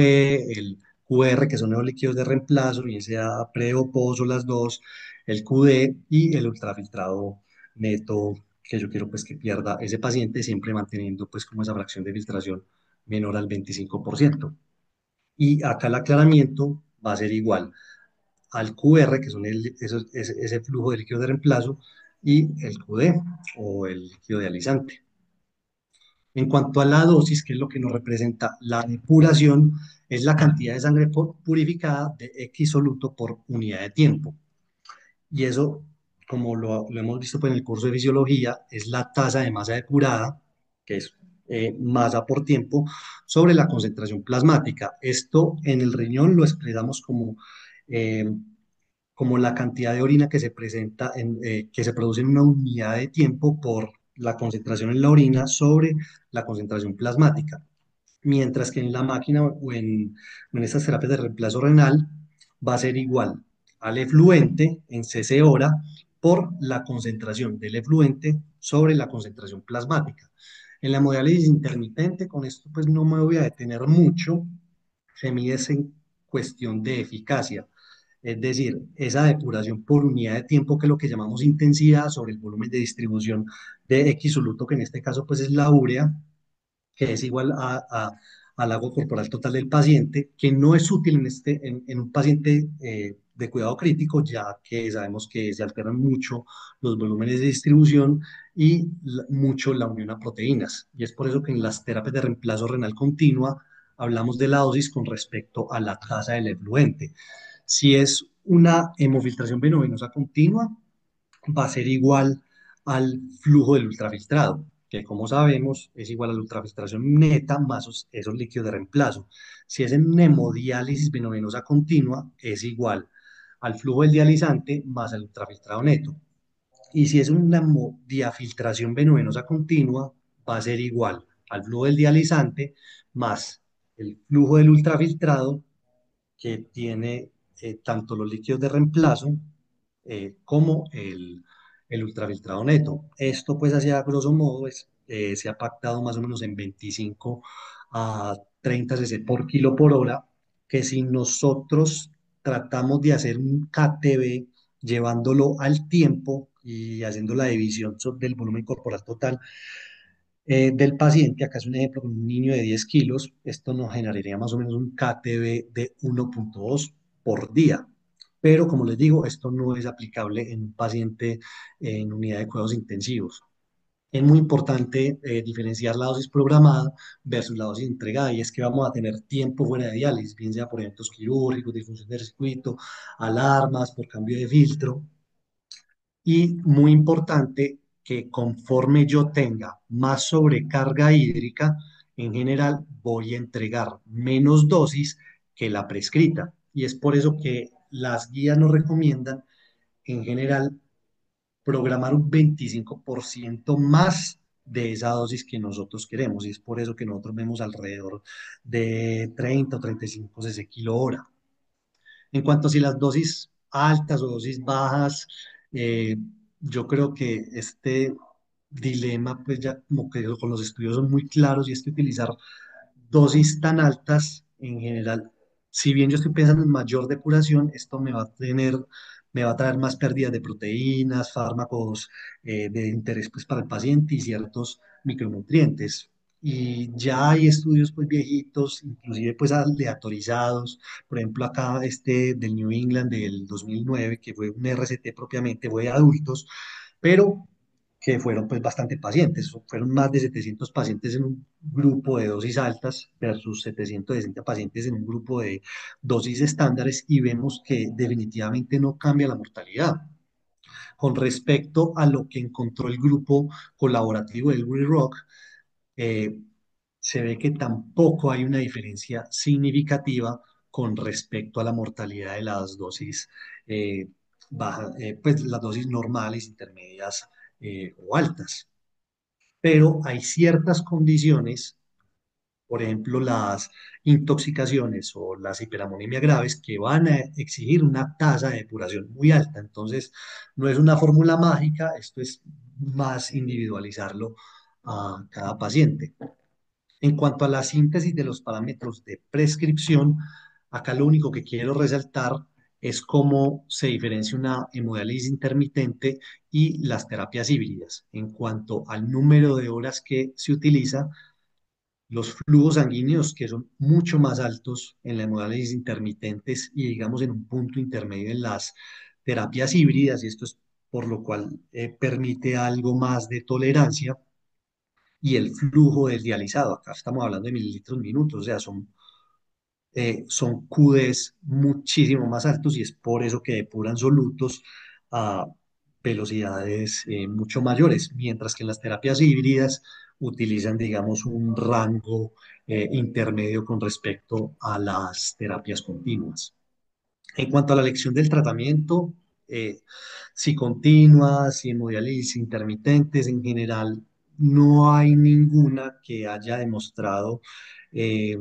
Speaker 2: el QR, que son los líquidos de reemplazo, bien sea pre o pos o las dos, el QD y el ultrafiltrado neto que yo quiero pues que pierda ese paciente, siempre manteniendo pues como esa fracción de filtración menor al 25%. Y acá el aclaramiento va a ser igual al QR, que son ese flujo de líquido de reemplazo, y el QD o el líquido dializante. En cuanto a la dosis, que es lo que nos representa la depuración, es la cantidad de sangre purificada de X soluto por unidad de tiempo. Y eso, como lo hemos visto pues, en el curso de fisiología, es la tasa de masa depurada, que es masa por tiempo, sobre la concentración plasmática. Esto en el riñón lo expresamos eh, como la cantidad de orina que se presenta que se produce en una unidad de tiempo por la concentración en la orina sobre la concentración plasmática. Mientras que en la máquina o en estas terapias de reemplazo renal va a ser igual al efluente en cc hora por la concentración del efluente sobre la concentración plasmática. En la hemodiálisis intermitente, con esto pues no me voy a detener mucho, se mide en cuestión de eficacia. Es decir, esa depuración por unidad de tiempo, que es lo que llamamos intensidad, sobre el volumen de distribución de X soluto, que en este caso pues es la urea, que es igual al agua corporal total del paciente, que no es útil en un paciente de cuidado crítico, ya que sabemos que se alteran mucho los volúmenes de distribución y mucho la unión a proteínas. Y es por eso que en las terapias de reemplazo renal continua hablamos de la dosis con respecto a la tasa del efluente. Si es una hemofiltración venovenosa continua, va a ser igual al flujo del ultrafiltrado, que como sabemos es igual a la ultrafiltración neta más esos líquidos de reemplazo. Si es en hemodiálisis venovenosa continua, es igual al flujo del dializante más el ultrafiltrado neto. Y si es una diafiltración venovenosa continua, va a ser igual al flujo del dializante más el flujo del ultrafiltrado que tiene tanto los líquidos de reemplazo como el ultrafiltrado neto. Esto, pues, hacia grosso modo, se ha pactado más o menos en 25 a 30 cc por kilo por hora, que si nosotros tratamos de hacer un KTB llevándolo al tiempo y haciendo la división del volumen corporal total, del paciente, acá es un ejemplo con un niño de 10 kilos, esto nos generaría más o menos un KTB de 1,2 por día. Pero como les digo, esto no es aplicable en un paciente en unidad de cuidados intensivos. Es muy importante diferenciar la dosis programada versus la dosis entregada, y es que vamos a tener tiempo fuera de diálisis, bien sea por eventos quirúrgicos, disfunción del circuito, alarmas por cambio de filtro. Y muy importante que conforme yo tenga más sobrecarga hídrica, en general voy a entregar menos dosis que la prescrita. Y es por eso que las guías nos recomiendan, en general, programar un 25% más de esa dosis que nosotros queremos. Y es por eso que nosotros vemos alrededor de 30 o 35 cc kilo hora. En cuanto a si las dosis altas o dosis bajas, eh, yo creo que este dilema, pues ya como que con los estudios son muy claros, y es que utilizar dosis tan altas en general, si bien yo estoy pensando en mayor depuración, esto me va a traer más pérdidas de proteínas, fármacos de interés pues, para el paciente y ciertos micronutrientes. Y ya hay estudios pues viejitos, inclusive pues aleatorizados, por ejemplo acá este del New England del 2009, que fue un RCT propiamente, fue de adultos, pero que fueron pues bastante pacientes, fueron más de 700 pacientes en un grupo de dosis altas versus 760 pacientes en un grupo de dosis estándares, y vemos que definitivamente no cambia la mortalidad. Con respecto a lo que encontró el grupo colaborativo del Green Rock, eh, se ve que tampoco hay una diferencia significativa con respecto a la mortalidad de las dosis pues las dosis normales, intermedias o altas. Pero hay ciertas condiciones, por ejemplo, las intoxicaciones o las hiperamonias graves, que van a exigir una tasa de depuración muy alta. Entonces, no es una fórmula mágica, esto es más individualizarlo a cada paciente. En cuanto a la síntesis de los parámetros de prescripción, acá lo único que quiero resaltar es cómo se diferencia una hemodiálisis intermitente y las terapias híbridas. En cuanto al número de horas que se utiliza, los flujos sanguíneos, que son mucho más altos en la hemodiálisis intermitentes y digamos en un punto intermedio en las terapias híbridas, y esto es por lo cual permite algo más de tolerancia. y el flujo del dializado. Acá estamos hablando de mililitros minutos, o sea, son QDs muchísimo más altos y es por eso que depuran solutos a velocidades mucho mayores, mientras que en las terapias híbridas utilizan, digamos, un rango intermedio con respecto a las terapias continuas. En cuanto a la elección del tratamiento, eh, si continuas, si hemodiálisis intermitentes, en general, no hay ninguna que haya demostrado eh,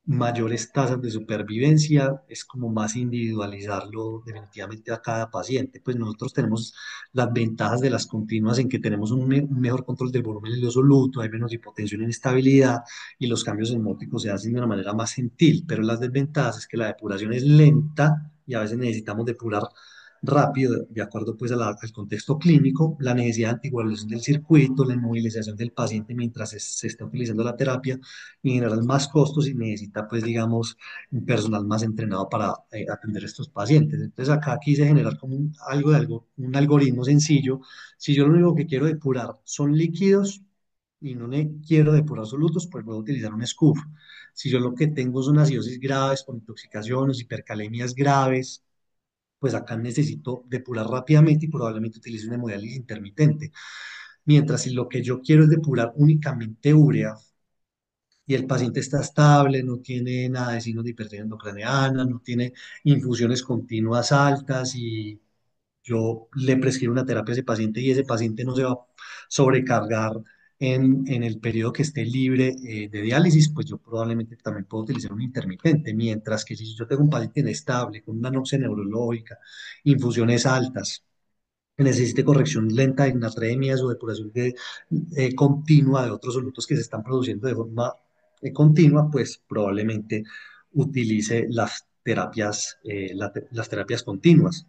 Speaker 2: mayores tasas de supervivencia. Es como más individualizarlo definitivamente a cada paciente. Pues nosotros tenemos las ventajas de las continuas en que tenemos un mejor control del volumen soluto, hay menos hipotensión e inestabilidad y los cambios osmóticos se hacen de una manera más gentil, pero las desventajas es que la depuración es lenta y a veces necesitamos depurar rápido, de acuerdo pues al contexto clínico, la necesidad de anticoagulación del circuito, la inmovilización del paciente mientras se está utilizando la terapia y en general más costos y necesita pues digamos un personal más entrenado para atender a estos pacientes. Entonces acá quise generar como un algoritmo sencillo. Si yo lo único que quiero depurar son líquidos, y no le quiero depurar solutos, pues voy a utilizar un SCUF. Si yo lo que tengo son acidosis graves, con intoxicaciones, hipercalemias graves, pues acá necesito depurar rápidamente y probablemente utilice una hemodiálisis intermitente. Mientras si lo que yo quiero es depurar únicamente urea y el paciente está estable, no tiene nada de signos de hipertensión endocraneana, no tiene infusiones continuas altas y yo le prescribo una terapia a ese paciente y ese paciente no se va a sobrecargar en el periodo que esté libre de diálisis, pues yo probablemente también puedo utilizar un intermitente, mientras que si yo tengo un paciente inestable, con una anoxia neurológica, infusiones altas, que necesite corrección lenta de natremias o depuración continua de otros solutos que se están produciendo de forma continua, pues probablemente utilice las terapias continuas.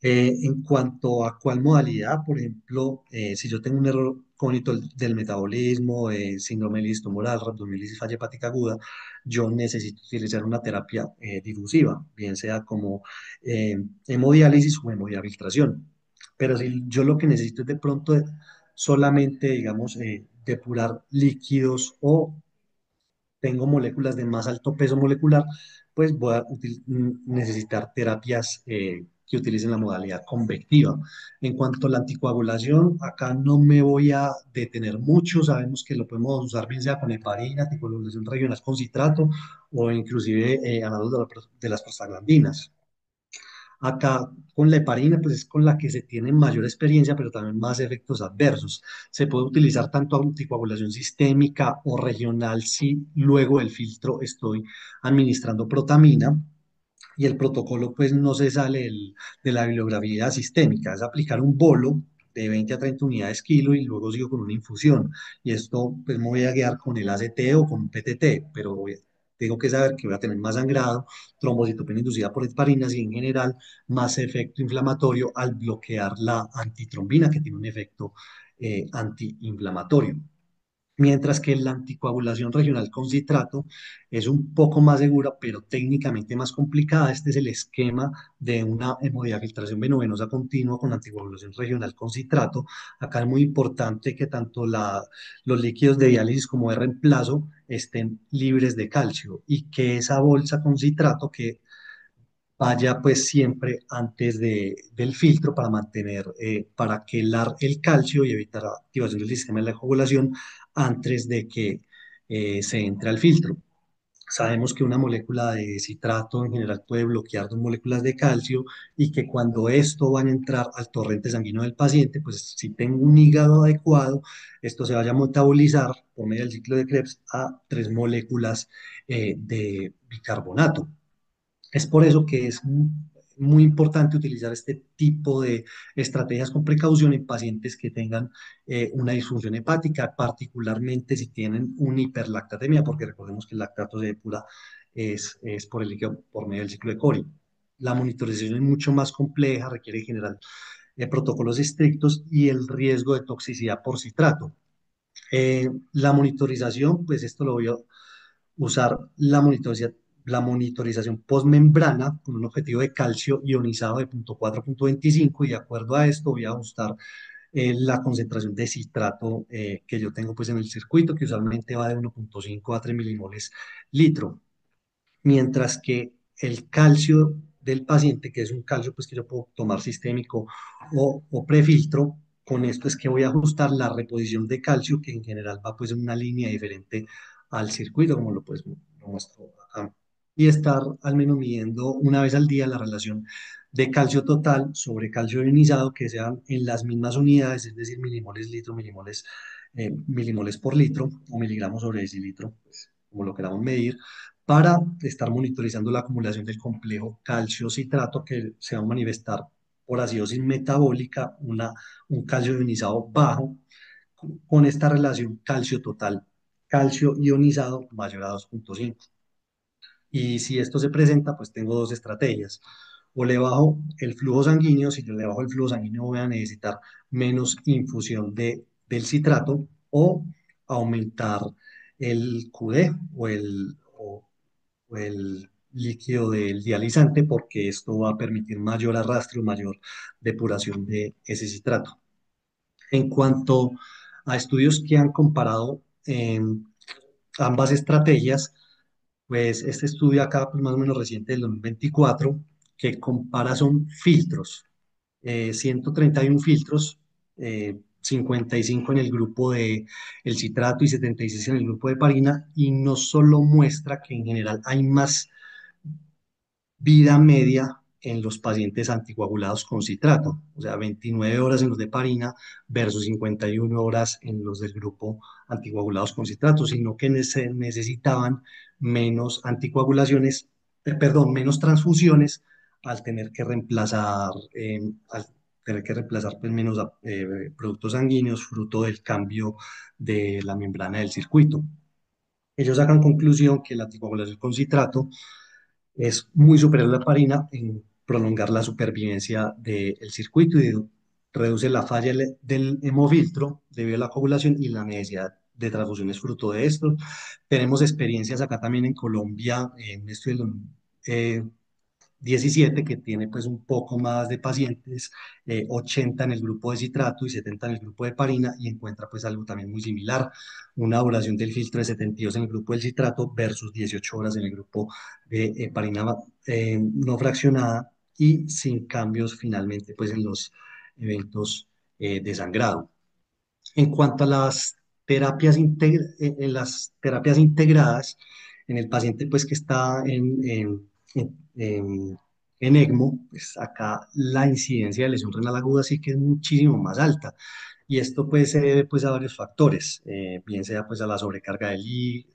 Speaker 2: En cuanto a cuál modalidad, por ejemplo, si yo tengo un error cógnito del metabolismo, síndrome de listomoral, rabdomiólisis, falla hepática aguda, yo necesito utilizar una terapia difusiva, bien sea como hemodiálisis o hemodiafiltración. Pero si yo lo que necesito es de pronto solamente, digamos, depurar líquidos o tengo moléculas de más alto peso molecular, pues voy a necesitar terapias que utilicen la modalidad convectiva. En cuanto a la anticoagulación, acá no me voy a detener mucho. Sabemos que lo podemos usar bien sea con heparina, anticoagulación regional con citrato o inclusive análogos de las prostaglandinas. Acá con la heparina, pues es con la que se tiene mayor experiencia, pero también más efectos adversos. Se puede utilizar tanto anticoagulación sistémica o regional si luego del filtro estoy administrando protamina y el protocolo pues no se sale de la bibliografía sistémica, es aplicar un bolo de 20 a 30 unidades kilo y luego sigo con una infusión. Y esto pues me voy a guiar con el ACT o con un PTT, pero tengo que saber que voy a tener más sangrado, trombocitopenia inducida por heparinas y en general más efecto inflamatorio al bloquear la antitrombina que tiene un efecto antiinflamatorio. Mientras que la anticoagulación regional con citrato es un poco más segura, pero técnicamente más complicada. Este es el esquema de una hemodiafiltración venovenosa continua con anticoagulación regional con citrato. Acá es muy importante que tanto los líquidos de diálisis como de reemplazo estén libres de calcio y que esa bolsa con citrato que vaya pues siempre antes del filtro para mantener, para quelar el calcio y evitar la activación del sistema de la coagulación antes de que se entre al filtro. Sabemos que una molécula de citrato en general puede bloquear dos moléculas de calcio y que cuando esto va a entrar al torrente sanguíneo del paciente, pues si tengo un hígado adecuado, esto se vaya a metabolizar por medio del ciclo de Krebs a tres moléculas de bicarbonato. Es por eso que es muy importante utilizar este tipo de estrategias con precaución en pacientes que tengan una disfunción hepática, particularmente si tienen una hiperlactatemia, porque recordemos que el lactato se depura es por el líquido por medio del ciclo de Cori. La monitorización es mucho más compleja, requiere en general protocolos estrictos y el riesgo de toxicidad por citrato. La monitorización, pues esto lo voy a usar la monitorización postmembrana con un objetivo de calcio ionizado de 0.4 a 0.25 y de acuerdo a esto voy a ajustar la concentración de citrato que yo tengo pues en el circuito, que usualmente va de 1,5 a 3 milimoles litro, mientras que el calcio del paciente, que es un calcio pues que yo puedo tomar sistémico o prefiltro, con esto es que voy a ajustar la reposición de calcio, que en general va pues en una línea diferente al circuito, como lo pues lo muestro acá, y estar al menos midiendo una vez al día la relación de calcio total sobre calcio ionizado, que sean en las mismas unidades, es decir, milimoles litro, milimoles por litro o miligramos sobre decilitro, pues, como lo queramos medir, para estar monitorizando la acumulación del complejo calcio-citrato que se va a manifestar por acidosis metabólica, un calcio ionizado bajo, con esta relación calcio total, calcio ionizado mayor a 2,5. Y si esto se presenta, pues tengo dos estrategias. O le bajo el flujo sanguíneo, si yo le bajo el flujo sanguíneo voy a necesitar menos infusión del citrato, o aumentar el QD o el líquido del dializante, porque esto va a permitir mayor arrastre o mayor depuración de ese citrato. En cuanto a estudios que han comparado ambas estrategias, pues este estudio acá, pues más o menos reciente del 2024, que compara son filtros, 131 filtros, 55 en el grupo de el citrato y 76 en el grupo de parina, y no solo muestra que en general hay más vida media en los pacientes anticoagulados con citrato, o sea, 29 horas en los de parina versus 51 horas en los del grupo anticoagulados con citrato, sino que necesitaban menos anticoagulaciones, perdón, menos transfusiones al tener que reemplazar, pues, menos productos sanguíneos fruto del cambio de la membrana del circuito. Ellos sacan conclusión que la anticoagulación con citrato es muy superior a la heparina en prolongar la supervivencia del circuito y reduce la falla del hemofiltro debido a la coagulación y la necesidad de transfusiones fruto de esto. Tenemos experiencias acá también en Colombia, en un estudio eh, 17 que tiene pues un poco más de pacientes, 80 en el grupo de citrato y 70 en el grupo de heparina, y encuentra pues algo también muy similar, una duración del filtro de 72 en el grupo del citrato versus 18 horas en el grupo de heparina no fraccionada, y sin cambios finalmente pues en los eventos de sangrado. En cuanto a las en las terapias integradas, en el paciente pues que está en ECMO, pues acá la incidencia de lesión renal aguda sí que es muchísimo más alta. Y esto pues se debe pues a varios factores, bien sea pues a la sobrecarga de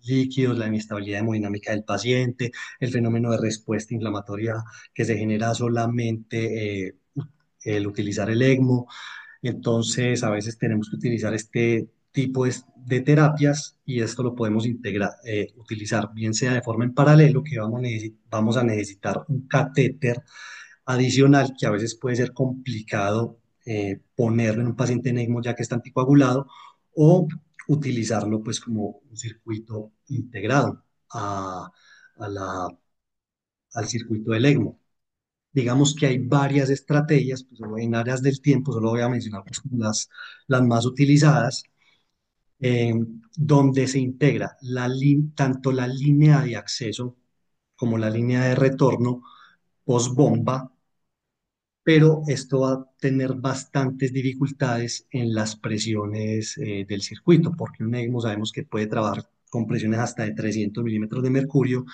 Speaker 2: líquidos, la inestabilidad hemodinámica del paciente, el fenómeno de respuesta inflamatoria que se genera solamente el utilizar el ECMO. Entonces, a veces tenemos que utilizar este tipo de terapias, y esto lo podemos utilizar bien sea de forma en paralelo, que vamos a necesitar un catéter adicional que a veces puede ser complicado ponerlo en un paciente en ECMO ya que está anticoagulado, o utilizarlo pues como un circuito integrado a al circuito del ECMO. Digamos que hay varias estrategias, pues en áreas del tiempo, solo voy a mencionar pues, como las más utilizadas, eh, donde se integra tanto la línea de acceso como la línea de retorno post bomba, pero esto va a tener bastantes dificultades en las presiones del circuito, porque un ECMO sabemos que puede trabajar con presiones hasta de 300 milímetros de mercurio,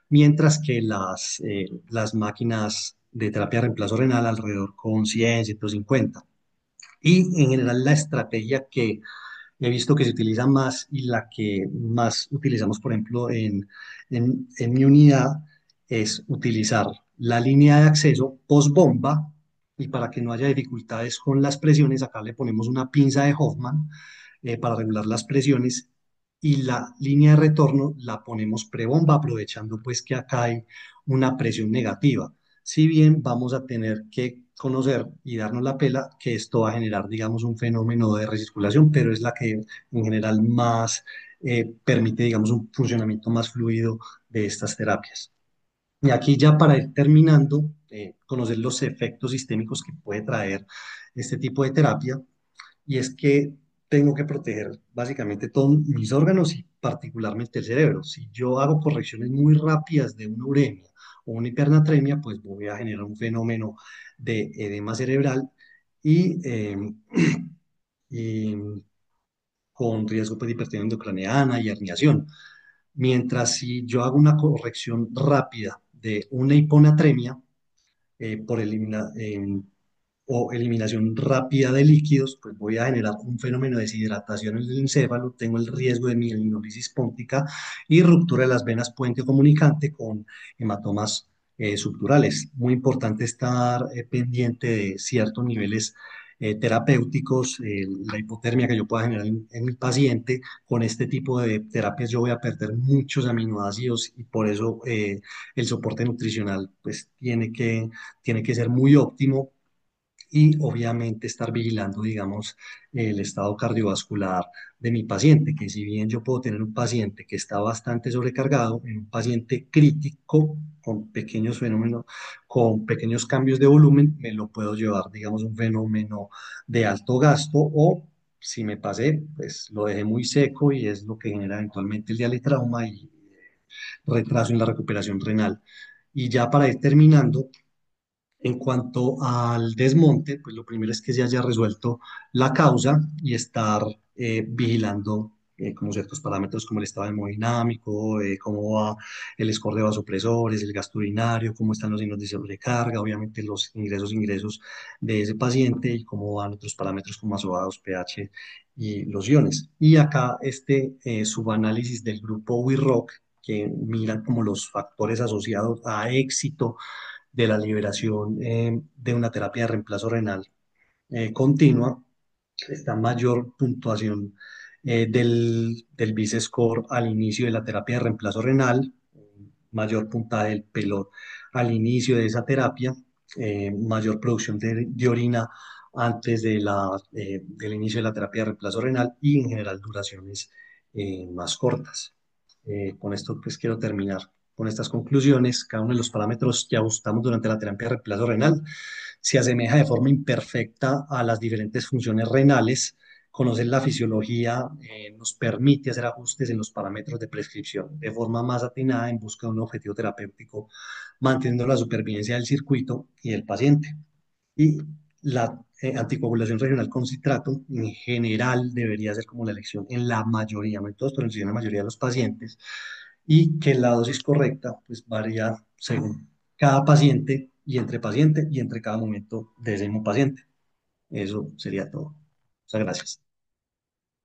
Speaker 2: mientras que las máquinas de terapia de reemplazo renal alrededor con 100, 150. Y en general la estrategia que he visto que se utiliza más y la que más utilizamos, por ejemplo, en mi unidad, es utilizar la línea de acceso post bomba, y para que no haya dificultades con las presiones, acá le ponemos una pinza de Hoffman para regular las presiones, y la línea de retorno la ponemos prebomba, aprovechando pues que acá hay una presión negativa. Si bien vamos a tener que conocer y darnos la pela que esto va a generar, digamos, un fenómeno de recirculación, pero es la que en general más permite, digamos, un funcionamiento más fluido de estas terapias. Y aquí ya para ir terminando, conocer los efectos sistémicos que puede traer este tipo de terapia. y es que tengo que proteger básicamente todos mis órganos y particularmente el cerebro. Si yo hago correcciones muy rápidas de una uremia o una hipernatremia, pues voy a generar un fenómeno de edema cerebral y, y con riesgo pues, de hipertensión endocraniana y herniación. Mientras si yo hago una corrección rápida de una hiponatremia, por o eliminación rápida de líquidos, pues voy a generar un fenómeno de deshidratación en el encéfalo, tengo el riesgo de mielinolisis póntica y ruptura de las venas puente comunicante con hematomas subdurales. Muy importante estar pendiente de ciertos niveles terapéuticos, la hipotermia que yo pueda generar en mi paciente. Con este tipo de terapias yo voy a perder muchos aminoácidos y por eso el soporte nutricional pues tiene que ser muy óptimo y obviamente estar vigilando, digamos, el estado cardiovascular de mi paciente, que si bien yo puedo tener un paciente que está bastante sobrecargado, en un paciente crítico con pequeños fenómenos, con pequeños cambios de volumen, me lo puedo llevar, digamos, un fenómeno de alto gasto o si me pasé, pues lo dejé muy seco y es lo que genera eventualmente el dialetrauma y retraso en la recuperación renal. Y ya para ir terminando, en cuanto al desmonte, pues lo primero es que se haya resuelto la causa y estar vigilando como ciertos parámetros como el estado hemodinámico, cómo va el score de vasopresores, el gasto urinario, cómo están los signos de sobrecarga, obviamente los ingresos de ese paciente y cómo van otros parámetros como azoados, pH y los iones. Y acá este subanálisis del grupo WIROC que miran como los factores asociados a éxito de la liberación de una terapia de reemplazo renal continua, está mayor puntuación del BIS score al inicio de la terapia de reemplazo renal, mayor puntaje del pelo al inicio de esa terapia, mayor producción de orina antes del inicio de la terapia de reemplazo renal y en general duraciones más cortas. Con esto pues quiero terminar con estas conclusiones. Cada uno de los parámetros que ajustamos durante la terapia de reemplazo renal se asemeja de forma imperfecta a las diferentes funciones renales. Conocer la fisiología nos permite hacer ajustes en los parámetros de prescripción de forma más atinada en busca de un objetivo terapéutico, manteniendo la supervivencia del circuito y del paciente. Y la anticoagulación regional con citrato en general debería ser como la elección en la mayoría, no en todos, pero en la mayoría de los pacientes, y que la dosis correcta pues varía según cada paciente y entre cada momento de ese mismo paciente. Eso sería todo. Muchas gracias.